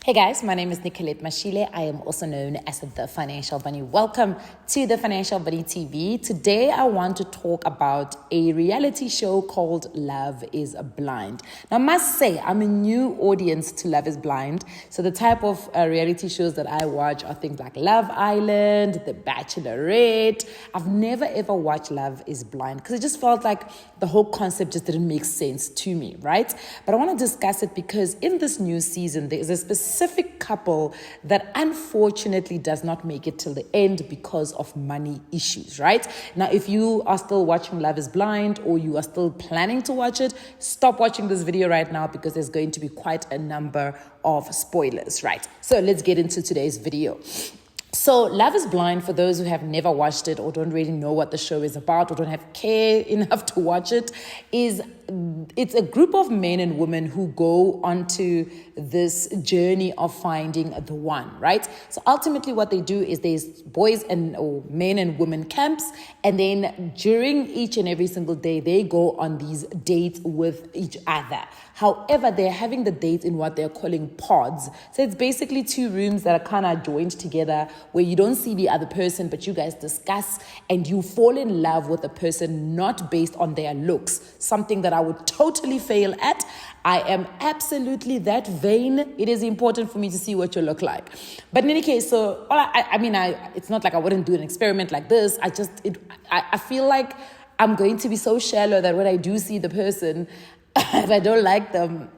Hey guys, my name is Nicolette Mashile. I am also known as the Financial Bunny. Welcome to the Financial Bunny TV. Today I want to talk about a reality show called Love is Blind. Now I must say I'm a new audience to Love is Blind. So the type of reality shows that I watch are things like Love Island, The Bachelorette. I've never ever watched Love is Blind because it just felt like the whole concept just didn't make sense to me, right? But I want to discuss it because in this new season there is a specific couple that unfortunately does not make it till the end because of money issues, right? Now, if you are still watching Love is Blind or you are still planning to watch it, stop watching this video right now because there's going to be quite a number of spoilers, right? So let's get into today's video. So Love is Blind, for those who have never watched it or don't really know what the show is about or don't have care enough to watch it, it's a group of men and women who go onto this journey of finding the one, right? So ultimately what they do is there's boys or men and women camps, and then during each and every single day, they go on these dates with each other. However, they're having the dates in what they're calling pods. So it's basically two rooms that are kind of joined together where you don't see the other person, but you guys discuss and you fall in love with the person not based on their looks, something that I would totally fail at. I am absolutely that vain. It is important for me to see what you look like. But in any case, so it's not like I wouldn't do an experiment like this. I feel like I'm going to be so shallow that when I do see the person, if I don't like them,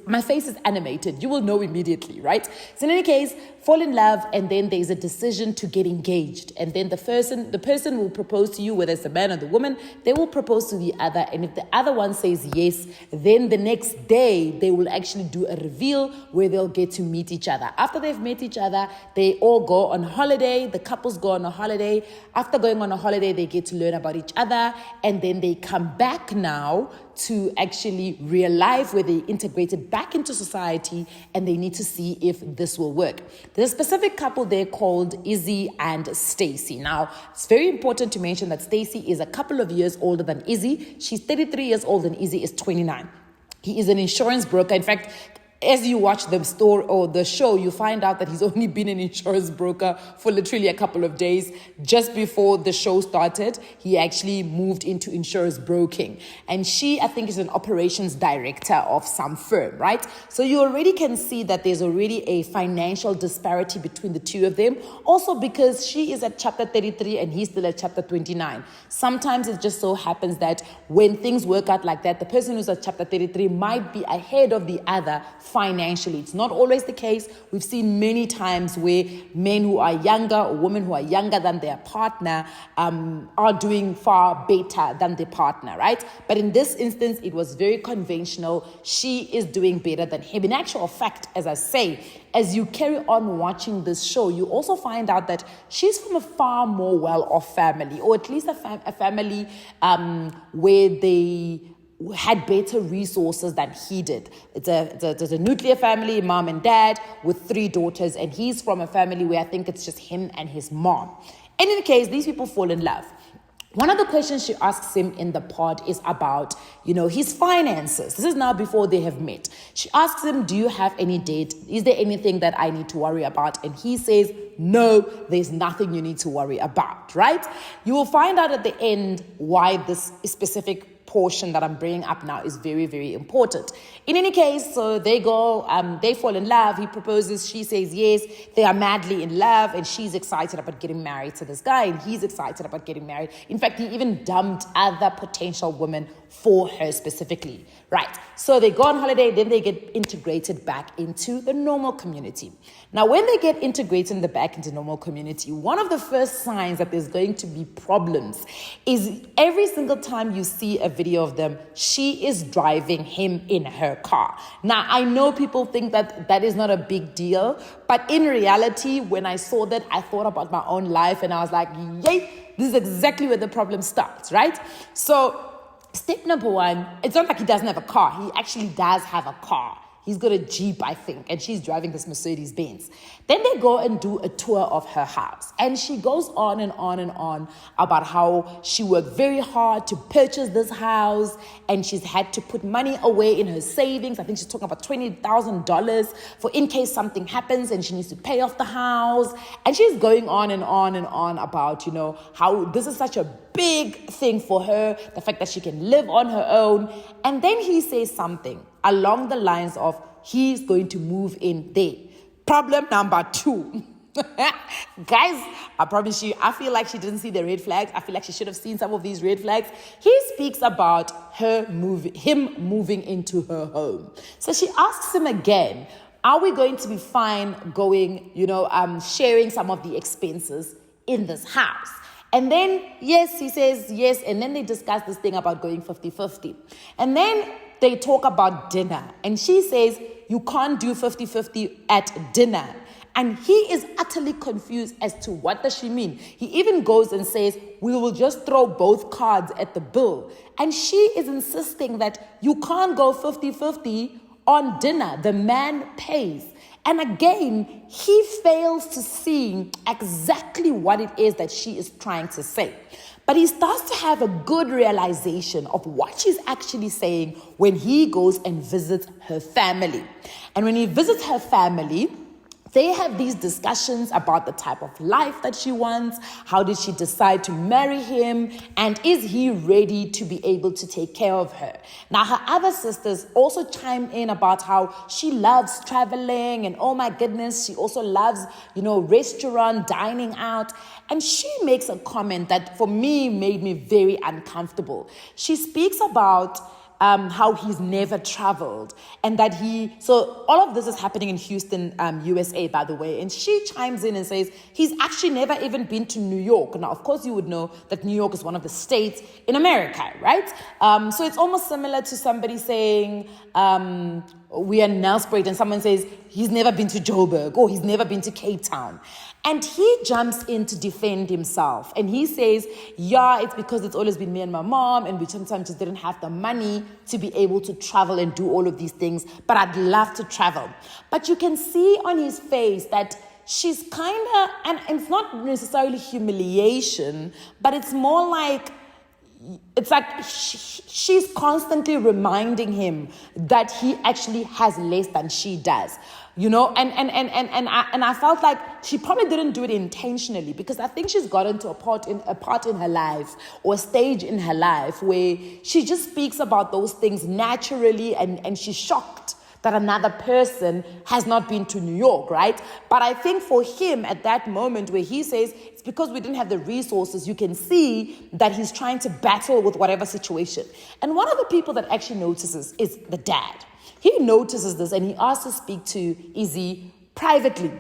my face is animated. You will know immediately, right? So in any case, fall in love, and then there's a decision to get engaged. And then the person will propose to you, whether it's the man or the woman, they will propose to the other. And if the other one says yes, then the next day they will actually do a reveal where they'll get to meet each other. After they've met each other, they all go on holiday. The couples go on a holiday. After going on a holiday, they get to learn about each other. And then they come back now to actually real life where they integrated back into society, and they need to see if this will work. There's a specific couple there called Izzy and Stacy. Now, it's very important to mention that Stacy is a couple of years older than Izzy. She's 33 years old and Izzy is 29. He is an insurance broker. In fact, as you watch the story or the show, you find out that he's only been an insurance broker for literally a couple of days. Just before the show started, he actually moved into insurance broking. And she, I think, is an operations director of some firm, right? So you already can see that there's already a financial disparity between the two of them. Also because she is at chapter 33 and he's still at chapter 29. Sometimes it just so happens that when things work out like that, the person who's at chapter 33 might be ahead of the other financially. It's not always the case. We've seen many times where men who are younger or women who are younger than their partner are doing far better than their partner, right? But in this instance, it was very conventional. She is doing better than him. In actual fact, as I say, as you carry on watching this show, you also find out that she's from a far more well-off family, or at least a family where they had better resources than he did. It's a nuclear family, mom and dad, with 3 daughters, and he's from a family where I think it's just him and his mom. In any case, these people fall in love. One of the questions she asks him in the pod is about, his finances. This is now before they have met. She asks him, do you have any debt? Is there anything that I need to worry about? And he says, no, there's nothing you need to worry about, right? You will find out at the end why this specific portion that I'm bringing up now is very, very important. In any case, so they go, they fall in love. He proposes, she says yes. They are madly in love, and she's excited about getting married to this guy, and he's excited about getting married. In fact, he even dumped other potential women for her specifically, right? So they go on holiday, then they get integrated back into the normal community. Now, when they get integrated back into normal community, one of the first signs that there's going to be problems is every single time you see a video of them, she is driving him in her car. Now, I know people think that that is not a big deal, but in reality, when I saw that, I thought about my own life, and I was like, yay, this is exactly where the problem starts, right? So step number 1, it's not like he doesn't have a car. He actually does have a car. He's got a Jeep, I think, and she's driving this Mercedes Benz. Then they go and do a tour of her house. And she goes on and on and on about how she worked very hard to purchase this house, and she's had to put money away in her savings. I think she's talking about $20,000 for in case something happens and she needs to pay off the house. And she's going on and on and on about, how this is such a big thing for her, the fact that she can live on her own. And then he says something along the lines of he's going to move in there. Problem number 2. Guys, I promise you, I feel like she didn't see the red flags. I feel like she should have seen some of these red flags. He speaks about him moving into her home. So she asks him again, are we going to be fine going, sharing some of the expenses in this house? And then, yes, he says yes. And then they discuss this thing about going 50-50. And then they talk about dinner. And she says, you can't do 50-50 at dinner. And he is utterly confused as to what does she mean. He even goes and says, we will just throw both cards at the bill. And she is insisting that you can't go 50-50 on dinner. The man pays. And again, he fails to see exactly what it is that she is trying to say. But he starts to have a good realization of what she's actually saying when he goes and visits her family. And when he visits her family, they have these discussions about the type of life that she wants. How did she decide to marry him? And is he ready to be able to take care of her? Now, her other sisters also chime in about how she loves traveling and, oh my goodness, she also loves, restaurant, dining out. And she makes a comment that for me made me very uncomfortable. She speaks about how he's never traveled and that so all of this is happening in Houston, USA, by the way. And she chimes in and says he's actually never even been to New York. Now, of course, you would know that New York is one of the states in America, right? So it's almost similar to somebody saying, we are Nelspruit, and someone says he's never been to Joburg or he's never been to Cape Town. And he jumps in to defend himself. And he says, yeah, it's because it's always been me and my mom, and we sometimes just didn't have the money to be able to travel and do all of these things. But I'd love to travel. But you can see on his face that she's kind of, and it's not necessarily humiliation, but it's more like, it's like she's constantly reminding him that he actually has less than she does, and I felt like she probably didn't do it intentionally, because I think she's gotten to a part in her life or a stage in her life where she just speaks about those things naturally, and she's shocked that another person has not been to New York, right? But I think for him at that moment where he says, it's because we didn't have the resources, you can see that he's trying to battle with whatever situation. And one of the people that actually notices is the dad. He notices this and he asks to speak to Izzy privately.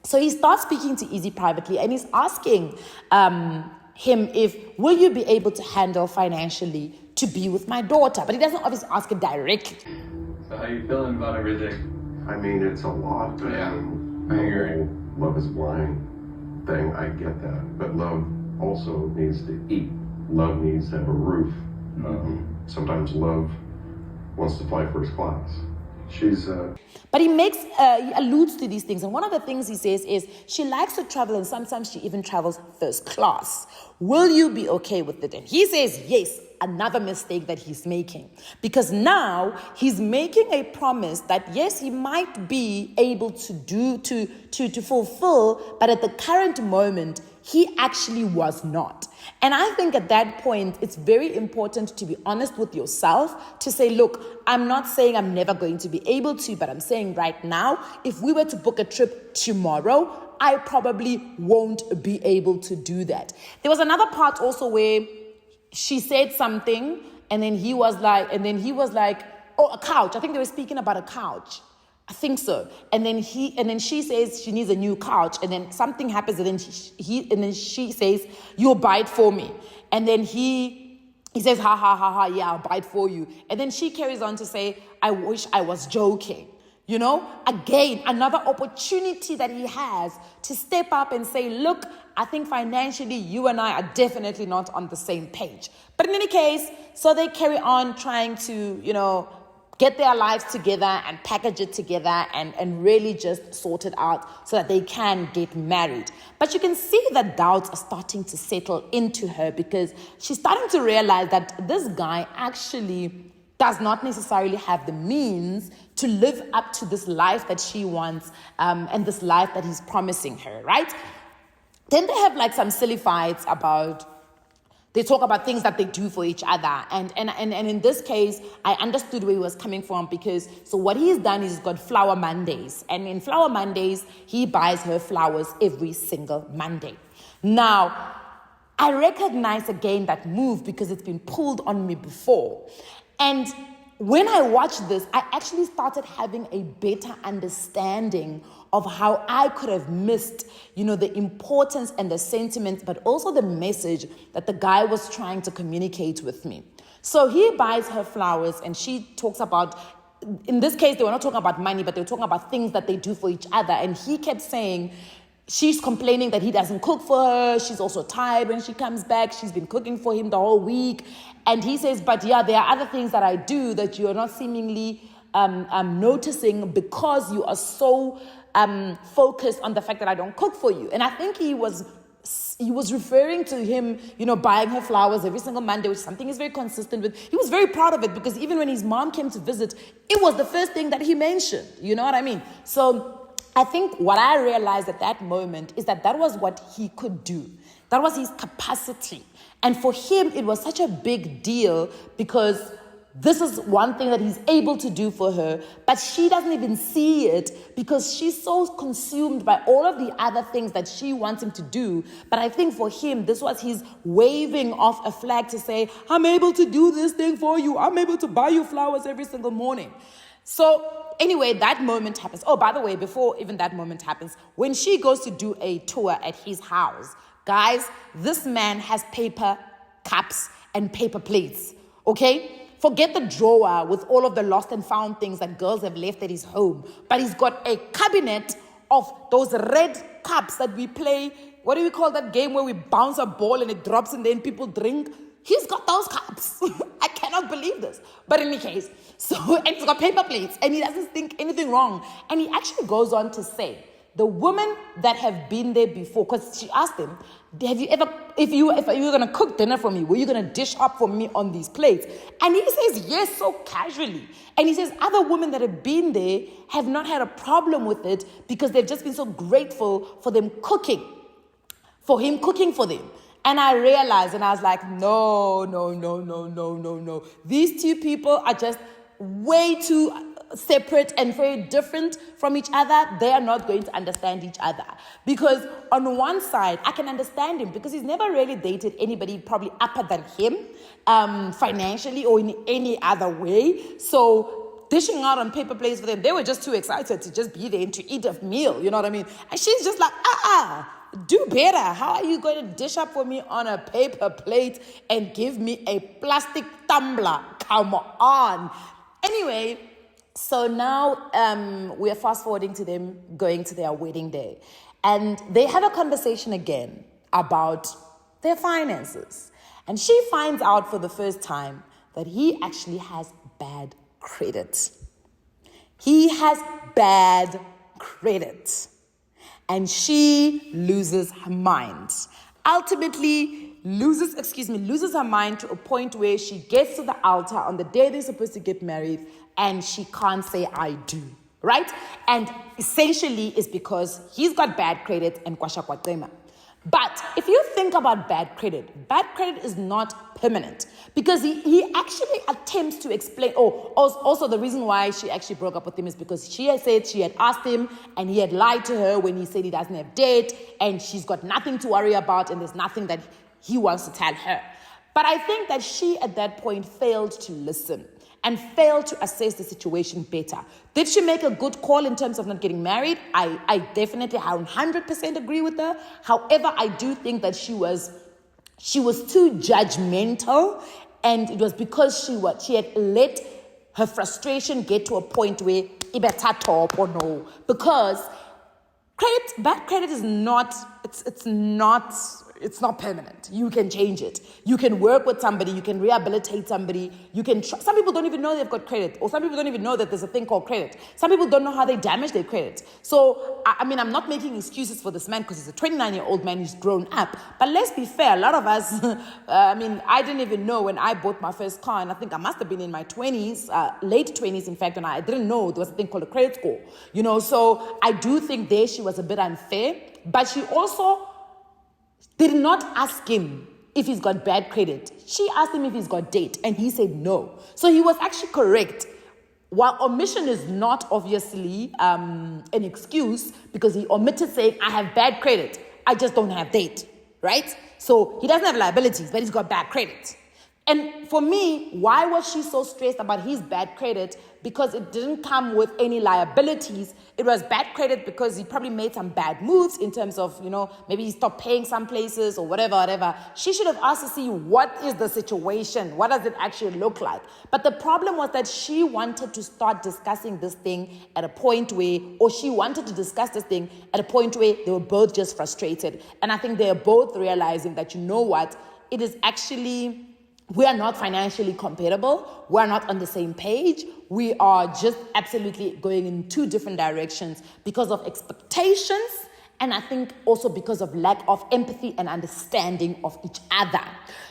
So he starts speaking to Izzy privately and he's asking him will you be able to handle financially to be with my daughter? But he doesn't obviously ask it directly. So how you feeling about everything? I mean, it's a lot, but yeah, I agree. Love is blind thing, I get that. But love also needs to eat. Love needs to have a roof. Sometimes love wants to fly first class. But he alludes to these things. And one of the things he says is she likes to travel, and sometimes she even travels first class. Will you be okay with it? And he says yes. Another mistake that he's making, because now he's making a promise that yes, he might be able to fulfill, but at the current moment he actually was not. And I think at that point it's very important to be honest with yourself, to say, look, I'm not saying I'm never going to be able to, but I'm saying right now, if we were to book a trip tomorrow, I probably won't be able to do that. There was another part also where she said something, and then he was like, oh, a couch. I think they were speaking about a couch. I think so. And then she says she needs a new couch, and then something happens, and then she says, you'll buy it for me. And then he says, ha, ha, ha, ha, yeah, I'll buy it for you. And then she carries on to say, I wish I was joking. Again, another opportunity that he has to step up and say, look, I think financially you and I are definitely not on the same page. But in any case, so they carry on trying to, get their lives together and package it together and really just sort it out so that they can get married. But you can see that doubts are starting to settle into her because she's starting to realize that this guy actually does not necessarily have the means to live up to this life that she wants and this life that he's promising her, right? Then they have like some silly fights about, they talk about things that they do for each other. And in this case, I understood where he was coming from because, so what he's done is he's got Flower Mondays. And in Flower Mondays, he buys her flowers every single Monday. Now, I recognize again that move because it's been pulled on me before. And when I watched this, I actually started having a better understanding of how I could have missed, the importance and the sentiment, but also the message that the guy was trying to communicate with me. So he buys her flowers and she talks about, in this case, they were not talking about money, but they were talking about things that they do for each other. And he kept saying, she's complaining that he doesn't cook for her. She's also tired when she comes back. She's been cooking for him the whole week. And he says, but yeah, there are other things that I do that you're not seemingly noticing because you are so focused on the fact that I don't cook for you. And I think he was referring to him, buying her flowers every single Monday, which is something he's very consistent with. He was very proud of it because even when his mom came to visit, it was the first thing that he mentioned. You know what I mean? So I think what I realized at that moment is that was what he could do. That was his capacity. And for him, it was such a big deal because this is one thing that he's able to do for her, but she doesn't even see it because she's so consumed by all of the other things that she wants him to do. But I think for him, this was his waving off a flag to say, I'm able to do this thing for you. I'm able to buy you flowers every single morning. So anyway, that moment happens. Oh, by the way, before even that moment happens, when she goes to do a tour at his house, guys, this man has paper cups and paper plates, okay? Forget the drawer with all of the lost and found things that girls have left at his home. But he's got a cabinet of those red cups that we play. What do we call that game where we bounce a ball and it drops and then people drink? He's got those cups. I cannot believe this. But in any case, and he's got paper plates and he doesn't think anything wrong. And he actually goes on to say, the women that have been there before, because she asked him, have you ever, if you were going to cook dinner for me, were you going to dish up for me on these plates? And he says yes, so casually. And he says other women that have been there have not had a problem with it because they've just been so grateful for them cooking, for him cooking for them. And I realized, and I was like, no. These two people are just way too separate and very different from each other. They are not going to understand each other. Because on one side, I can understand him because he's never really dated anybody probably upper than him, financially or in any other way. So dishing out on paper plates for them, they were just too excited to just be there and to eat a meal, you know what I mean? And she's just like, do better. How are you going to dish up for me on a paper plate and give me a plastic tumbler? Come on. Anyway, so now we're fast forwarding to them going to their wedding day. And they have a conversation again about their finances. And she finds out for the first time that he actually has bad credit. He has bad credit. And she loses her mind. Ultimately, loses her mind to a point where she gets to the altar on the day they're supposed to get married and she can't say, I do, right? And essentially it's because he's got bad credit and kwasha kwaqema. But if you think about bad credit is not permanent because he actually attempts to explain, also the reason why she actually broke up with him is because she had said she had asked him and he had lied to her when he said he doesn't have debt and she's got nothing to worry about and there's nothing that he wants to tell her. But I think that she at that point failed to listen and failed to assess the situation better. Did she make a good call in terms of not getting married? I definitely 100% agree with her. However, I do think that she was too judgmental, and it was because she had let her frustration get to a point where ibeta top or no. Because bad credit is not, it's not It's not permanent. You can change it. You can work with somebody. You can rehabilitate somebody. You can. Some people don't even know they've got credit, or some people don't even know that there's a thing called credit. Some people don't know how they damage their credit. So, I mean, I'm not making excuses for this man because he's a 29-year-old man who's grown up. But let's be fair. A lot of us, I mean, I didn't even know when I bought my first car, and I think I must have been in my 20s, late 20s, in fact, and I didn't know there was a thing called a credit score. You know, so I do think there she was a bit unfair, but she also did not ask him if he's got bad credit. She asked him if he's got debt, and he said no. So he was actually correct. While omission is not obviously an excuse, because he omitted saying, I have bad credit, I just don't have debt, right? So he doesn't have liabilities, but he's got bad credit. And for me, why was she so stressed about his bad credit? Because it didn't come with any liabilities. It was bad credit because he probably made some bad moves in terms of, maybe he stopped paying some places or whatever. She should have asked to see what is the situation? What does it actually look like? But the problem was that she wanted to start discussing this thing at a point where, or she wanted to discuss this thing at a point where they were both just frustrated. And I think they're both realizing that, you know what, it is actually, we are not financially compatible. We're not on the same page. We are just absolutely going in two different directions because of expectations, and I think also because of lack of empathy and understanding of each other.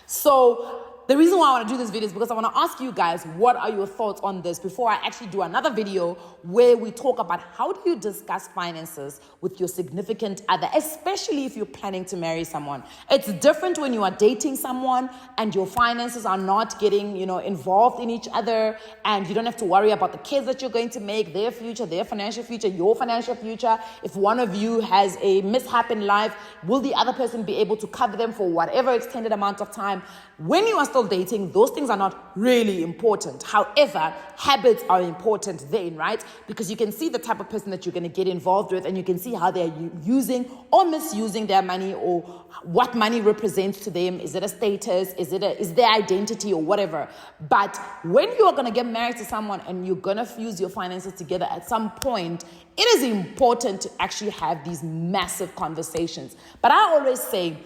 So the reason why I want to do this video is because I want to ask you guys, what are your thoughts on this before I actually do another video where we talk about how do you discuss finances with your significant other, especially if you're planning to marry someone. It's different when you are dating someone and your finances are not getting, involved in each other, and you don't have to worry about the kids that you're going to make, their future, their financial future, your financial future. If one of you has a mishap in life, will the other person be able to cover them for whatever extended amount of time? When you are still dating, those things are not really important. However, habits are important then, right? Because you can see the type of person that you're going to get involved with, and you can see how they're using or misusing their money, or what money represents to them. Is it a status? Is their identity, or whatever? But when you are going to get married to someone and you're going to fuse your finances together at some point, it is important to actually have these massive conversations. But I always say,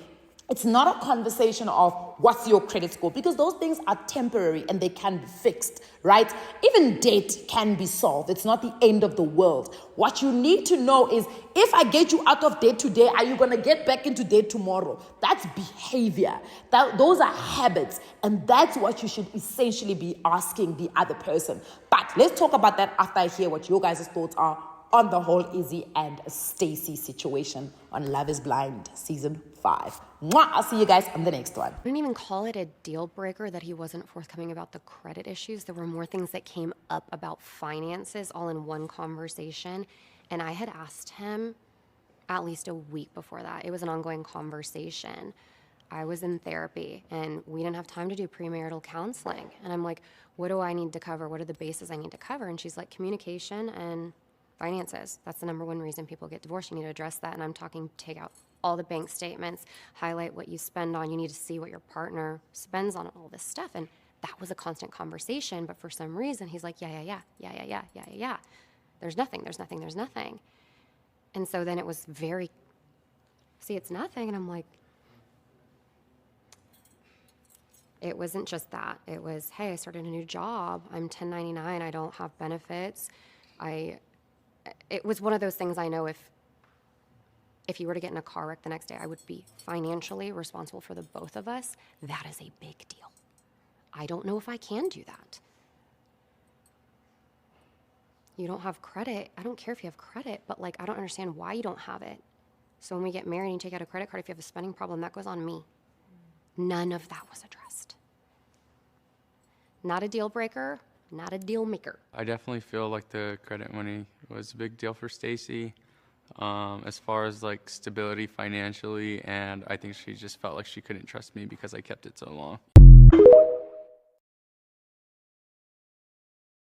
it's not a conversation of what's your credit score, because those things are temporary and they can be fixed, right? Even debt can be solved. It's not the end of the world. What you need to know is, if I get you out of debt today, are you going to get back into debt tomorrow? That's behavior. Those are habits. And that's what you should essentially be asking the other person. But let's talk about that after I hear what your guys' thoughts are on the whole Izzy and Stacy situation on Love is Blind Season 5. Mwah! I'll see you guys on the next one. I wouldn't even call it a deal breaker that he wasn't forthcoming about the credit issues. There were more things that came up about finances all in one conversation. And I had asked him at least a week before that. It was an ongoing conversation. I was in therapy and we didn't have time to do premarital counseling. And I'm like, what do I need to cover? What are the bases I need to cover? And she's like, communication and finances. That's the number one reason people get divorced. You need to address that. And I'm talking, take out all the bank statements, highlight what you spend on. You need to see what your partner spends on all this stuff. And that was a constant conversation. But for some reason, he's like, yeah. There's nothing. And so then it was very, see, it's nothing. And I'm like, it wasn't just that. It was, hey, I started a new job. I'm 1099. I don't have benefits. It was one of those things. I know if you were to get in a car wreck the next day, I would be financially responsible for the both of us. That is a big deal. I don't know if I can do that. You don't have credit. I don't care if you have credit, but I don't understand why you don't have it. So when we get married and you take out a credit card, if you have a spending problem, that goes on me. None of that was addressed. Not a deal breaker, not a deal maker. I definitely feel like the credit money was a big deal for Stacy, as far as stability financially, and I think she just felt like she couldn't trust me because I kept it so long.